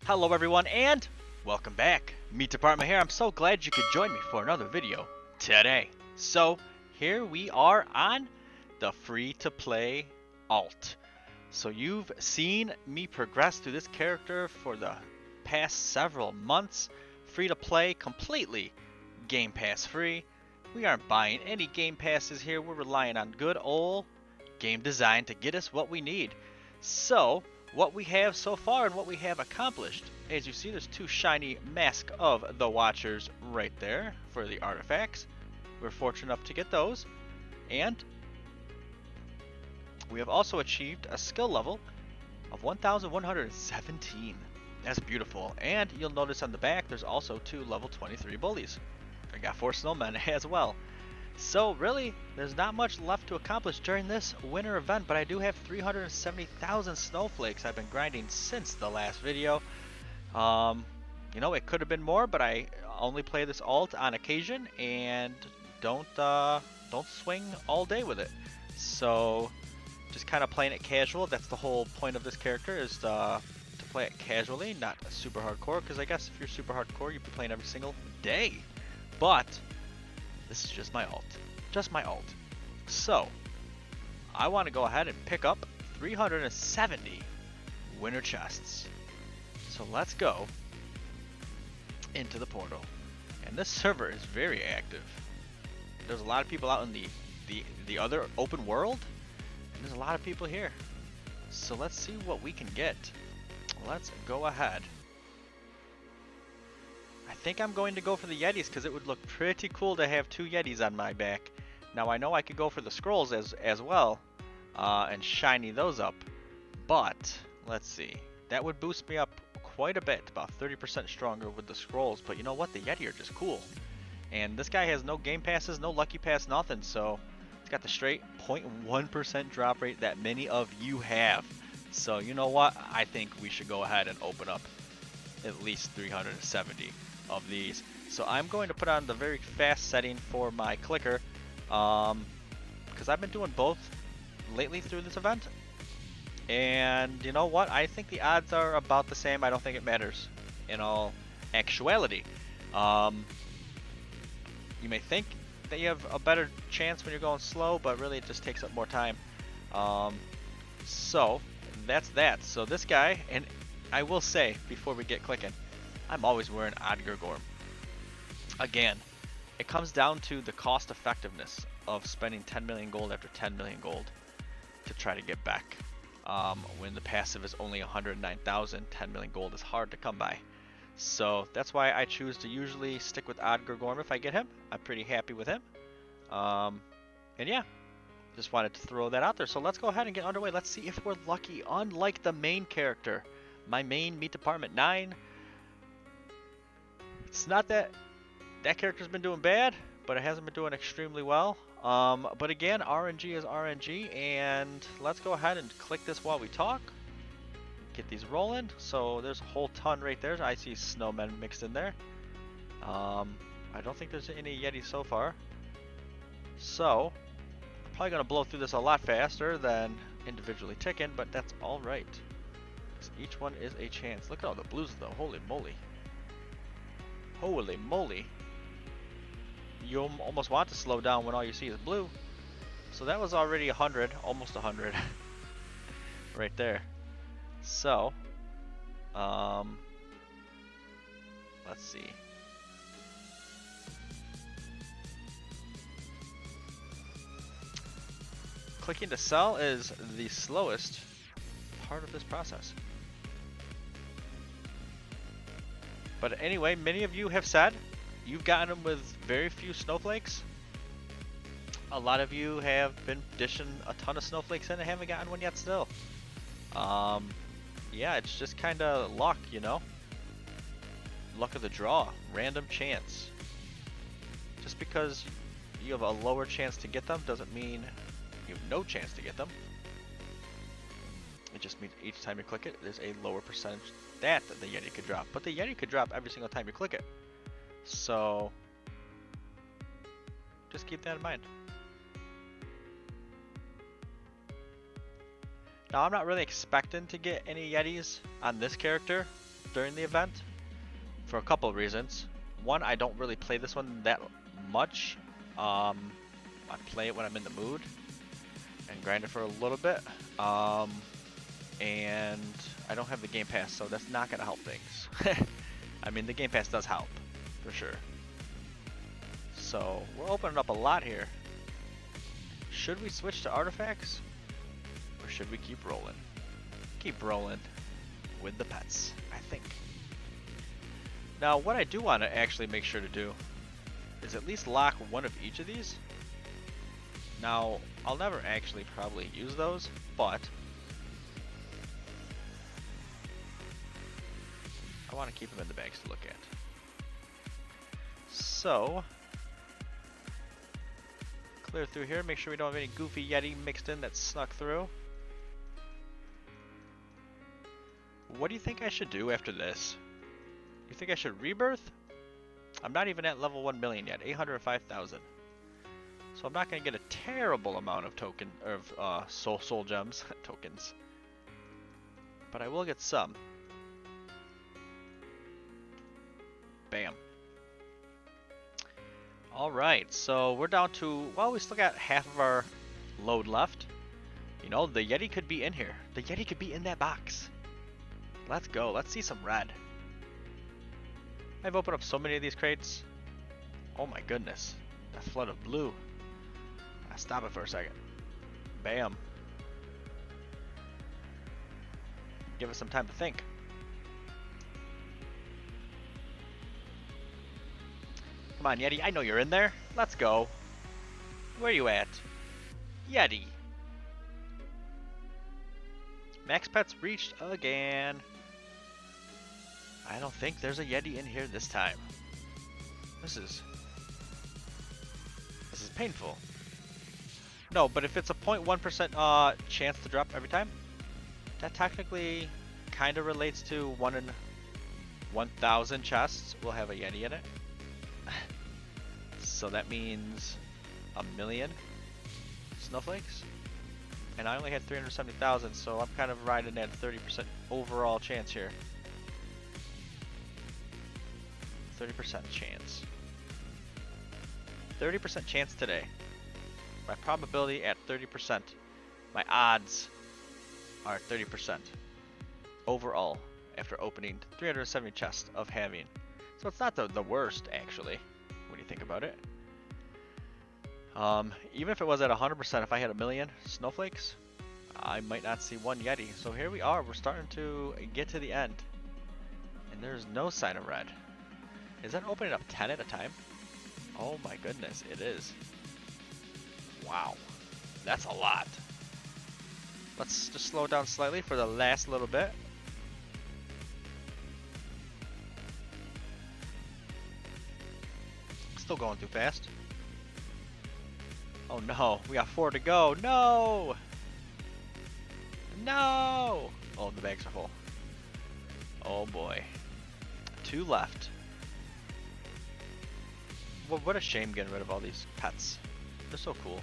Hello everyone and welcome back. Meet Department here. I'm so glad you could join me for another video today. So here we are on the free-to-play alt. So you've seen me progress through this character for the past several months. Free-to-play, completely Game Pass free. We aren't buying any Game Passes here. We're relying on good old game design to get us what we need. So what we have so far and what we have accomplished. As you see, there's two shiny Mask of the Watchers right there for the artifacts. We're fortunate enough to get those. And we have also achieved a skill level of 1,117. That's beautiful. And you'll notice on the back there's also two level 23 bullies. I got 4 snowmen as well. So really, there's not much left to accomplish during this winter event, but I do have 370,000 snowflakes I've been grinding since the last video. You know, it could have been more, but I only play this alt on occasion and don't swing all day with it. So just kind of playing it casual. That's the whole point of this character, is to play it casually, not super hardcore, because I guess if you're super hardcore, you'd be playing every single day. But this is just my alt. Just my alt. So, I want to go ahead and pick up 370 winter chests. So let's go into the portal. And this server is very active. There's a lot of people out in the other open world. And there's a lot of people here. So let's see what we can get. Let's go ahead. I think I'm going to go for the Yetis because it would look pretty cool to have 2 Yetis on my back. Now I know I could go for the scrolls as well and shiny those up, but let's see. That would boost me up quite a bit, about 30% stronger with the scrolls. But you know what? The Yeti are just cool. And this guy has no game passes, no lucky pass, nothing. So it's got the straight 0.1% drop rate that many of you have. So you know what? I think we should go ahead and open up at least 370 of these. So I'm going to put on the very fast setting for my clicker, because I've been doing both lately through this event, and you know what, I think the odds are about the same. I don't think it matters in all actuality. You may think that you have a better chance when you're going slow, but really it just takes up more time. So that's that. So this guy, and I will say before we get clicking, I'm always wearing Odger Gorm. Again, it comes down to the cost effectiveness of spending 10 million gold after 10 million gold to try to get back. When the passive is only 109,000, 10 million gold is hard to come by. So that's why I choose to usually stick with Odger Gorm if I get him. I'm pretty happy with him. And yeah, just wanted to throw that out there. So let's go ahead and get underway. Let's see if we're lucky. Unlike the main character, my main Meat Department 9, it's not that character's been doing bad, but it hasn't been doing extremely well. But again, RNG is RNG, and let's go ahead and click this while we talk. Get these rolling. So there's a whole ton right there. I see snowmen mixed in there. I don't think there's any Yeti so far. So probably gonna blow through this a lot faster than individually ticking, but that's all right. Each one is a chance. Look at all the blues though. Holy moly. Holy moly. You almost want to slow down when all you see is blue. So that was already 100, almost 100 right there. So, let's see. Clicking to sell is the slowest part of this process. But anyway, many of you have said you've gotten them with very few snowflakes. A lot of you have been dishing a ton of snowflakes in and haven't gotten one yet still. Yeah, it's just kind of luck, you know? Luck of the draw, random chance. Just because you have a lower chance to get them doesn't mean you have no chance to get them. It just means each time you click it, there's a lower percentage that the Yeti could drop. But the Yeti could drop every single time you click it. So just keep that in mind. Now I'm not really expecting to get any Yetis on this character, during the event for a couple of reasons. One, I don't really play this one that much. I play it when I'm in the mood and grind it for a little bit. And I don't have the Game Pass, so that's not going to help things. I mean, the Game Pass does help, for sure. So, we're opening up a lot here. Should we switch to artifacts? Or should we keep rolling? Keep rolling with the pets, I think. Now, what I do want to actually make sure to do is at least lock one of each of these. Now, I'll never actually probably use those, but I want to keep them in the bags to look at. So, clear through here, make sure we don't have any goofy Yeti mixed in that snuck through. What do you think I should do after this? You think I should rebirth? I'm not even at level 1 million yet, 805,000. So I'm not going to get a terrible amount of soul gems, tokens. But I will get some. Bam. Alright, so we're down to, well, we still got half of our load left. You know, the Yeti could be in here. The Yeti could be in that box. Let's go. Let's see some red. I've opened up so many of these crates. Oh my goodness. That flood of blue. Stop it for a second. Bam. Give us some time to think. Come on, Yeti. I know you're in there. Let's go. Where you at? Yeti. Max pets reached again. I don't think there's a Yeti in here this time. This is painful. No, but if it's a 0.1% chance to drop every time, that technically kind of relates to 1 in 1,000 chests will have a Yeti in it. So that means 1,000,000 snowflakes. And I only had 370,000, so I'm kind of riding at 30% overall chance here. 30% chance. 30% chance today. My probability at 30%. My odds are 30% overall after opening 370 chests of having. So it's not the worst, actually, when you think about it. Even if it was at 100%, if I had 1,000,000 snowflakes, I might not see one Yeti. So here we are. We're starting to get to the end. And there's no sign of red. Is that opening up 10 at a time? Oh my goodness, it is. Wow. That's a lot. Let's just slow down slightly for the last little bit. Still going too fast. Oh no, we got 4 to go. No! No! Oh, the bags are full. Oh boy. 2 left. Well, what a shame getting rid of all these pets. They're so cool.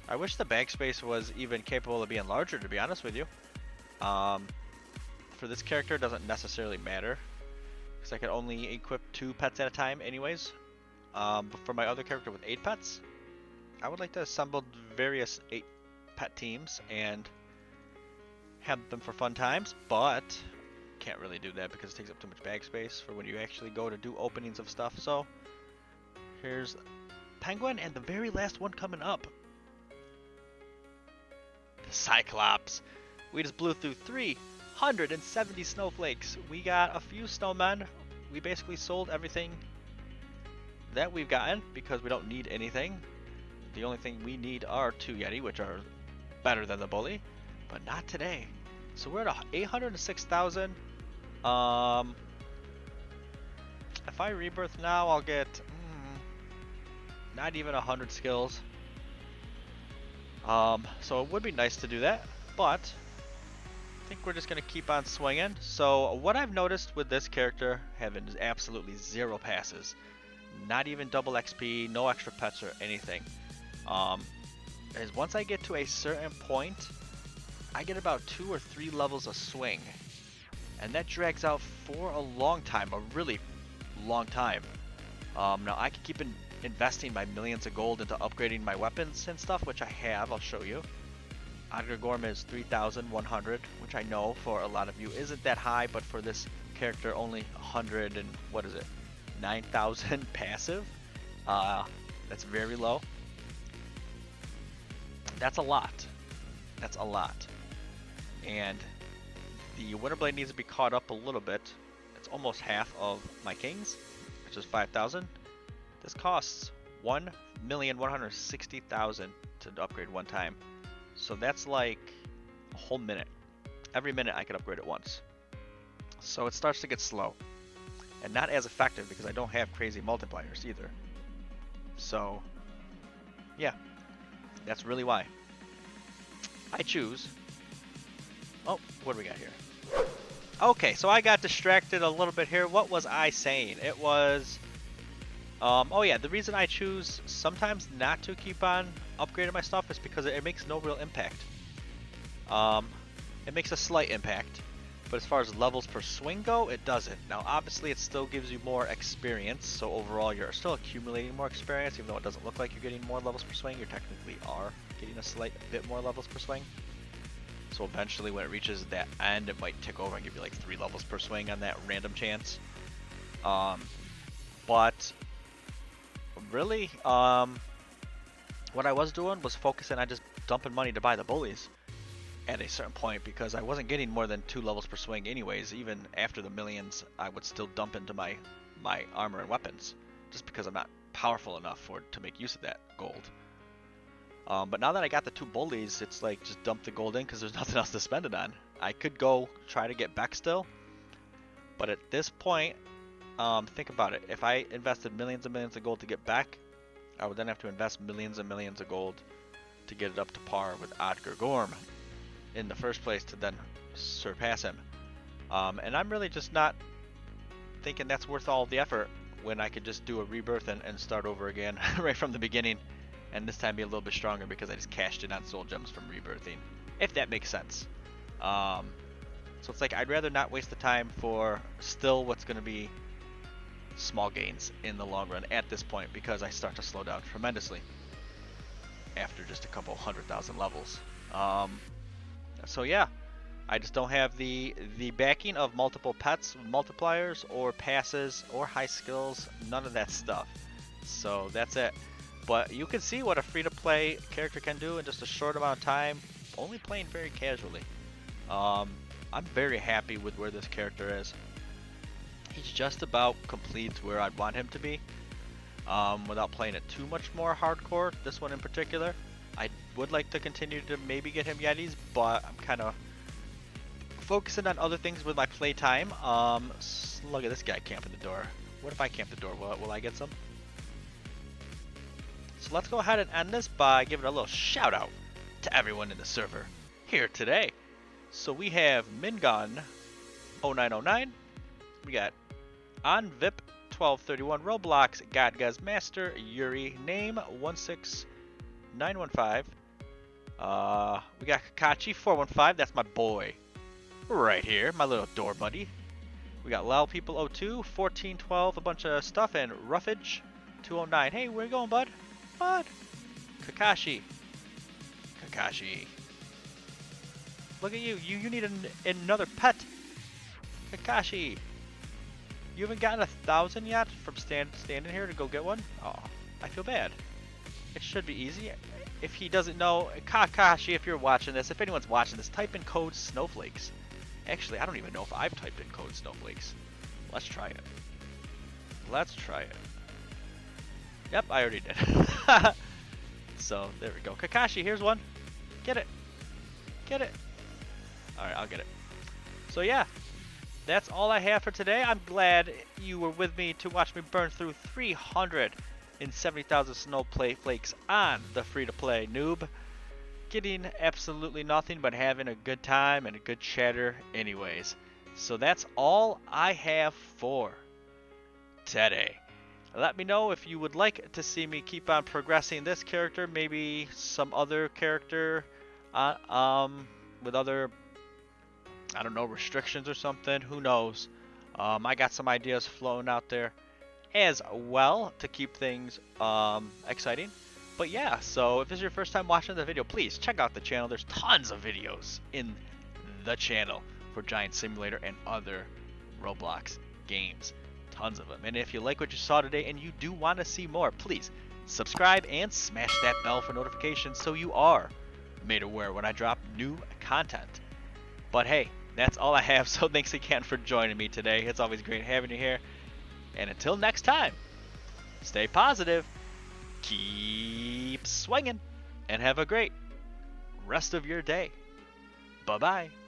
I wish the bag space was even capable of being larger, to be honest with you. For this character, it doesn't necessarily matter, because I could only equip 2 pets at a time anyways. But for my other character with 8 pets, I would like to assemble various 8 pet teams and have them for fun times, but can't really do that because it takes up too much bag space for when you actually go to do openings of stuff. So here's Penguin and the very last one coming up. The Cyclops. We just blew through 370 snowflakes. We got a few snowmen. We basically sold everything that we've gotten because we don't need anything. The only thing we need are 2 Yeti, which are better than the bully, but not today. So we're at 806,000. If I rebirth now, I'll get not even 100 skills. So it would be nice to do that, but I think we're just gonna keep on swinging. So what I've noticed with this character having absolutely 0 passes, not even double XP, no extra pets or anything. is once I get to a certain point, I get about 2 or 3 levels of swing. And that drags out for a long time, a really long time. Now I can keep investing my millions of gold into upgrading my weapons and stuff, which I have, I'll show you. Adger Gorm is 3,100, which I know for a lot of you isn't that high, but for this character only 100 and, what is it, 9,000 passive. That's very low. That's a lot. That's a lot. And the Winterblade needs to be caught up a little bit. It's almost half of my kings, which is 5,000. This costs 1,160,000 to upgrade one time. So that's like a whole minute. Every minute I could upgrade it once. So it starts to get slow. And not as effective because I don't have crazy multipliers either. So, yeah. That's really why. I choose... Oh, what do we got here? Okay, so I got distracted a little bit here. What was I saying? It was... oh yeah, the reason I choose sometimes not to keep on upgrading my stuff is because it makes no real impact. It makes a slight impact, but as far as levels per swing go, it doesn't. Now obviously it still gives you more experience, so overall you're still accumulating more experience, even though it doesn't look like you're getting more levels per swing, you technically are getting a slight bit more levels per swing. So eventually when it reaches that end, it might tick over and give you like 3 levels per swing on that random chance. But really, what I was doing was focusing on just dumping money to buy the bullies at a certain point, because I wasn't getting more than 2 levels per swing anyways. Even after the millions, I would still dump into my armor and weapons, just because I'm not powerful enough to make use of that gold. But now that I got the 2 bullies, it's like just dump the gold in because there's nothing else to spend it on. I could go try to get Beck still, but at this point, think about it. If I invested millions and millions of gold to get Beck, I would then have to invest millions and millions of gold to get it up to par with Adger Gorm in the first place to then surpass him. And I'm really just not thinking that's worth all the effort when I could just do a rebirth and start over again right from the beginning, and this time be a little bit stronger because I just cashed in on soul gems from rebirthing, if that makes sense. So it's like I'd rather not waste the time for still what's going to be small gains in the long run at this point, because I start to slow down tremendously after just a couple 100,000 levels. So yeah, I just don't have the backing of multiple pets, multipliers, or passes, or high skills, none of that stuff. So that's it. But you can see what a free-to-play character can do in just a short amount of time, only playing very casually. I'm very happy with where this character is. He's just about complete where I'd want him to be, without playing it too much more hardcore, this one in particular. I would like to continue to maybe get him Yetis, but I'm kind of focusing on other things with my playtime. Look at this guy camping the door. What if I camp the door? Will I get some? So let's go ahead and end this by giving a little shout out to everyone in the server here today. So we have Mingun0909, we got OnVip1231, Roblox, Godguz Master, Yuri, Name 16915. We got Kakachi415, that's my boy right here, my little door buddy. We got LowPeople02, 1412, a bunch of stuff, and Roughage209. Hey, where you going, bud? Bud. Kakashi. Look at you. You need another pet. Kakashi. You haven't gotten 1,000 yet from standing here to go get one? Oh, I feel bad. It should be easy. If he doesn't know, Kakashi, if you're watching this, if anyone's watching this, type in code Snowflakes. Actually, I don't even know if I've typed in code Snowflakes. Let's try it. Yep, I already did. So, there we go. Kakashi, here's one. Get it. Alright, I'll get it. So yeah, that's all I have for today. I'm glad you were with me to watch me burn through 370,000 snowflakes on the free-to-play noob. Getting absolutely nothing but having a good time and a good chatter anyways. So that's all I have for today. Let me know if you would like to see me keep on progressing this character, maybe some other character, with other, I don't know, restrictions or something. Who knows? I got some ideas floating out there as well to keep things exciting. But yeah, so if this is your first time watching the video, please check out the channel. There's tons of videos in the channel for Giant Simulator and other Roblox games. Tons of them. And if you like what you saw today and you do want to see more, please subscribe and smash that bell for notifications so you are made aware when I drop new content. But hey, that's all I have, so thanks again for joining me today. It's always great having you here. And until next time, stay positive, keep swinging, and have a great rest of your day. Bye-bye.